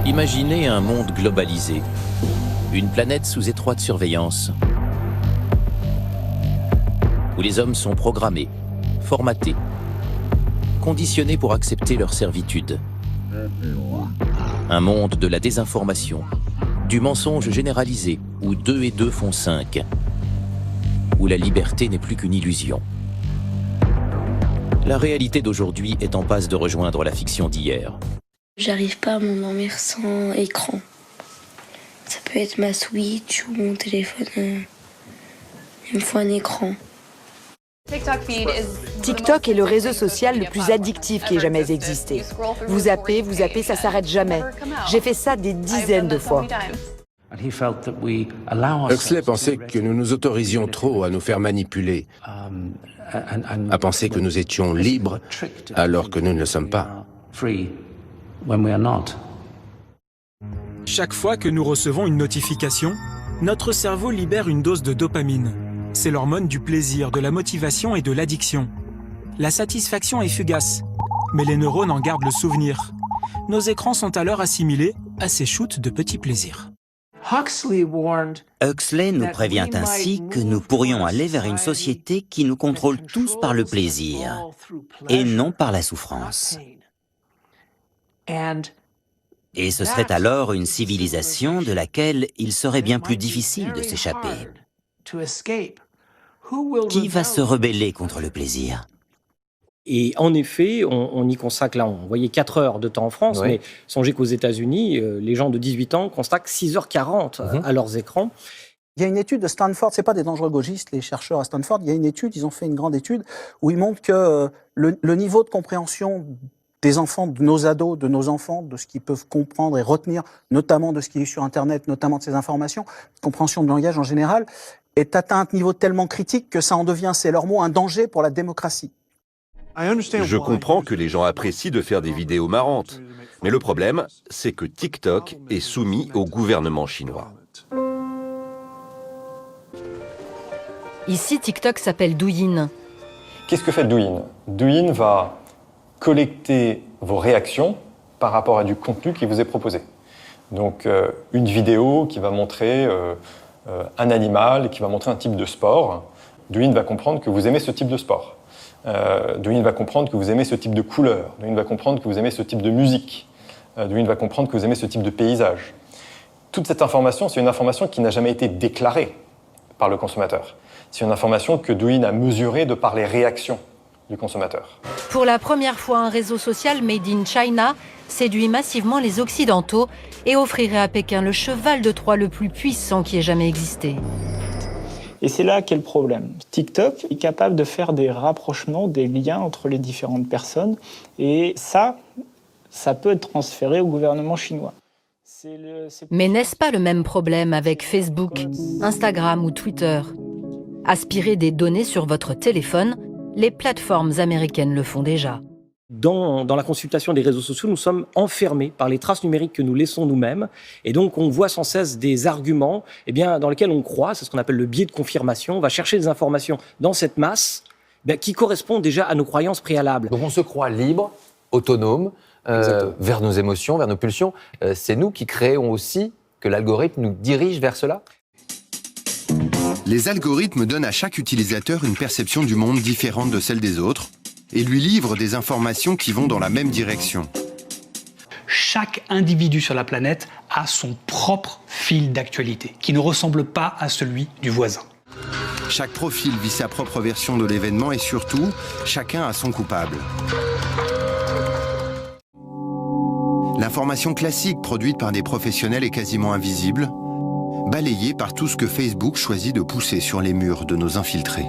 Imaginez un monde globalisé, une planète sous étroite surveillance, où les hommes sont programmés, formatés, conditionnés pour accepter leur servitude. Un monde de la désinformation, du mensonge généralisé, où 2 et 2 font 5, où la liberté n'est plus qu'une illusion. La réalité d'aujourd'hui est en passe de rejoindre la fiction d'hier. J'arrive pas à m'endormir sans écran. Ça peut être ma Switch ou mon téléphone. Il me faut un écran. TikTok est le réseau social le plus addictif qui ait jamais existé. Vous zappez, ça s'arrête jamais. J'ai fait ça des dizaines de fois. Huxley pensait que nous nous autorisions trop à nous faire manipuler, à penser que nous étions libres alors que nous ne le sommes pas. Chaque fois que nous recevons une notification, notre cerveau libère une dose de dopamine. C'est l'hormone du plaisir, de la motivation et de l'addiction. La satisfaction est fugace, mais les neurones en gardent le souvenir. Nos écrans sont alors assimilés à ces shoots de petits plaisirs. Huxley nous prévient ainsi que nous pourrions aller vers une société qui nous contrôle tous par le plaisir et non par la souffrance. Et ce serait alors une civilisation de laquelle il serait bien plus difficile de s'échapper. Qui va se rebeller contre le plaisir ? Et en effet, on y consacre, là, on voyait 4 heures de temps en France, mais songez qu'aux États-Unis, les gens de 18 ans consacrent 6h40 à leurs écrans. Il y a une étude de Stanford, c'est pas des dangereux gauchistes, les chercheurs à Stanford, il y a une étude, ils ont fait une grande étude où ils montrent que le niveau de compréhension des enfants, de nos ados, de nos enfants, de ce qu'ils peuvent comprendre et retenir, notamment de ce qui est sur Internet, notamment de ces informations, compréhension de langage en général, est atteint à un niveau tellement critique que ça en devient, c'est leur mot, un danger pour la démocratie. Je comprends que les gens apprécient de faire des vidéos marrantes, mais le problème, c'est que TikTok est soumis au gouvernement chinois. Ici, TikTok s'appelle Douyin. Qu'est-ce que fait Douyin ? Douyin va collecter vos réactions par rapport à du contenu qui vous est proposé. Donc une vidéo qui va montrer un animal, qui va montrer un type de sport, Douyin va comprendre que vous aimez ce type de sport. Douyin va comprendre que vous aimez ce type de couleur. Douyin va comprendre que vous aimez ce type de musique. Douyin va comprendre que vous aimez ce type de paysage. Toute cette information, c'est une information qui n'a jamais été déclarée par le consommateur. C'est une information que Douyin a mesurée de par les réactions du consommateur. Pour la première fois, un réseau social made in China séduit massivement les Occidentaux et offrirait à Pékin le cheval de Troie le plus puissant qui ait jamais existé. Et c'est là qu'est le problème. TikTok est capable de faire des rapprochements, des liens entre les différentes personnes. Et ça peut être transféré au gouvernement chinois. Mais n'est-ce pas le même problème avec Facebook, Instagram ou Twitter ? Aspirer des données sur votre téléphone, les plateformes américaines le font déjà. Dans la consultation des réseaux sociaux, nous sommes enfermés par les traces numériques que nous laissons nous-mêmes. Et donc, on voit sans cesse des arguments dans lesquels on croit, c'est ce qu'on appelle le biais de confirmation. On va chercher des informations dans cette masse qui correspondent déjà à nos croyances préalables. Donc on se croit libre, autonome, vers nos émotions, vers nos pulsions. C'est nous qui créons aussi que l'algorithme nous dirige vers cela ? Les algorithmes donnent à chaque utilisateur une perception du monde différente de celle des autres et lui livrent des informations qui vont dans la même direction. Chaque individu sur la planète a son propre fil d'actualité, qui ne ressemble pas à celui du voisin. Chaque profil vit sa propre version de l'événement et surtout, chacun a son coupable. L'information classique produite par des professionnels est quasiment invisible, balayée par tout ce que Facebook choisit de pousser sur les murs de nos infiltrés.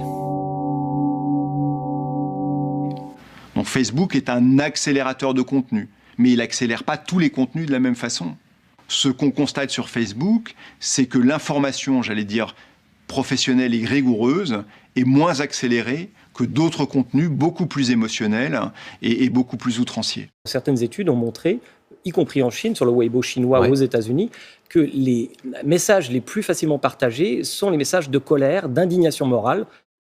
Donc Facebook est un accélérateur de contenu, mais il n'accélère pas tous les contenus de la même façon. Ce qu'on constate sur Facebook, c'est que l'information, professionnelle et rigoureuse, est moins accélérée que d'autres contenus beaucoup plus émotionnels et beaucoup plus outranciers. Certaines études ont montré, y compris en Chine, sur le Weibo chinois ou aux États-Unis, que les messages les plus facilement partagés sont les messages de colère, d'indignation morale.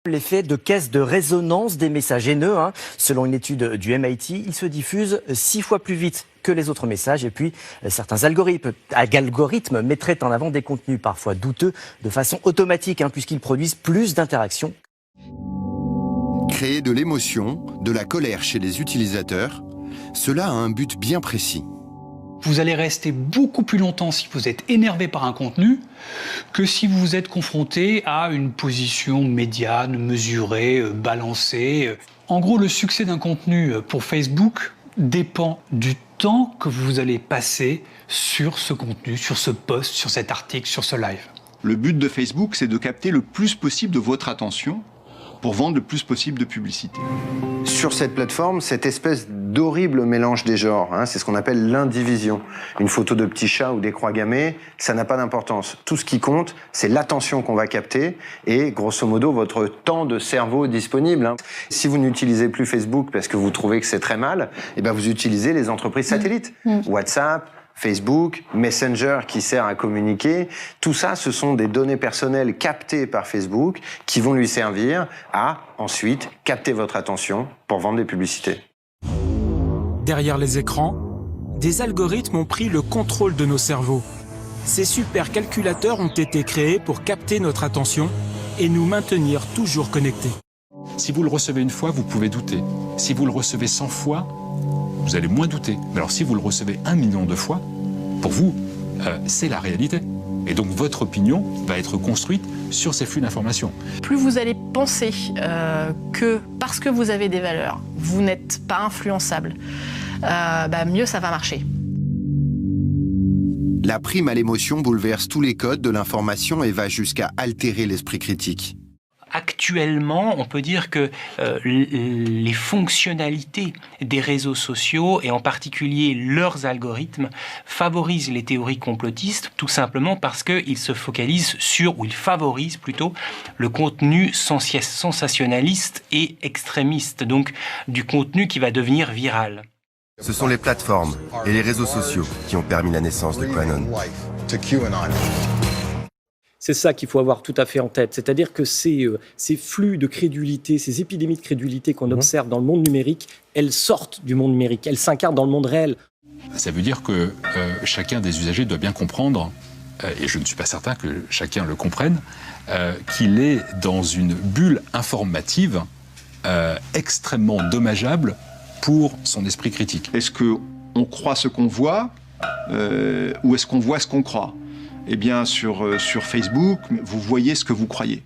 L'effet de caisse de résonance des messages haineux, selon une étude du MIT, il se diffuse 6 fois plus vite que les autres messages. Et puis, certains algorithmes mettraient en avant des contenus parfois douteux de façon automatique, puisqu'ils produisent plus d'interactions. Créer de l'émotion, de la colère chez les utilisateurs, cela a un but bien précis. Vous allez rester beaucoup plus longtemps si vous êtes énervé par un contenu que si vous êtes confronté à une position médiane, mesurée, balancée. En gros, le succès d'un contenu pour Facebook dépend du temps que vous allez passer sur ce contenu, sur ce post, sur cet article, sur ce live. Le but de Facebook, c'est de capter le plus possible de votre attention pour vendre le plus possible de publicité. Sur cette plateforme, cette espèce d'horrible mélange des genres, c'est ce qu'on appelle l'indivision. Une photo de petit chat ou des croix gammées, ça n'a pas d'importance. Tout ce qui compte, c'est l'attention qu'on va capter et, grosso modo, votre temps de cerveau disponible. Si vous n'utilisez plus Facebook parce que vous trouvez que c'est très mal, vous utilisez les entreprises satellites. WhatsApp, Facebook, Messenger qui sert à communiquer, tout ça, ce sont des données personnelles captées par Facebook qui vont lui servir à, ensuite, capter votre attention pour vendre des publicités. Derrière les écrans, des algorithmes ont pris le contrôle de nos cerveaux. Ces supercalculateurs ont été créés pour capter notre attention et nous maintenir toujours connectés. Si vous le recevez une fois, vous pouvez douter. Si vous le recevez 100 fois, vous allez moins douter. Mais alors si vous le recevez 1 million de fois, pour vous, c'est la réalité. Et donc votre opinion va être construite sur ces flux d'informations. Plus vous allez penser que parce que vous avez des valeurs, vous n'êtes pas influençable, mieux ça va marcher. La prime à l'émotion bouleverse tous les codes de l'information et va jusqu'à altérer l'esprit critique. Actuellement, on peut dire que les fonctionnalités des réseaux sociaux, et en particulier leurs algorithmes, favorisent les théories complotistes, tout simplement parce qu'ils se focalisent sur, ou ils favorisent plutôt, le contenu sensationnaliste et extrémiste, donc du contenu qui va devenir viral. Ce sont les plateformes et les réseaux sociaux qui ont permis la naissance de QAnon. C'est ça qu'il faut avoir tout à fait en tête. C'est-à-dire que ces flux de crédulité, ces épidémies de crédulité qu'on observe dans le monde numérique, elles sortent du monde numérique, elles s'incarnent dans le monde réel. Ça veut dire que chacun des usagers doit bien comprendre, et je ne suis pas certain que chacun le comprenne, qu'il est dans une bulle informative extrêmement dommageable pour son esprit critique. Est-ce qu'on croit ce qu'on voit ou est-ce qu'on voit ce qu'on croit ? Eh bien, sur Facebook, vous voyez ce que vous croyez.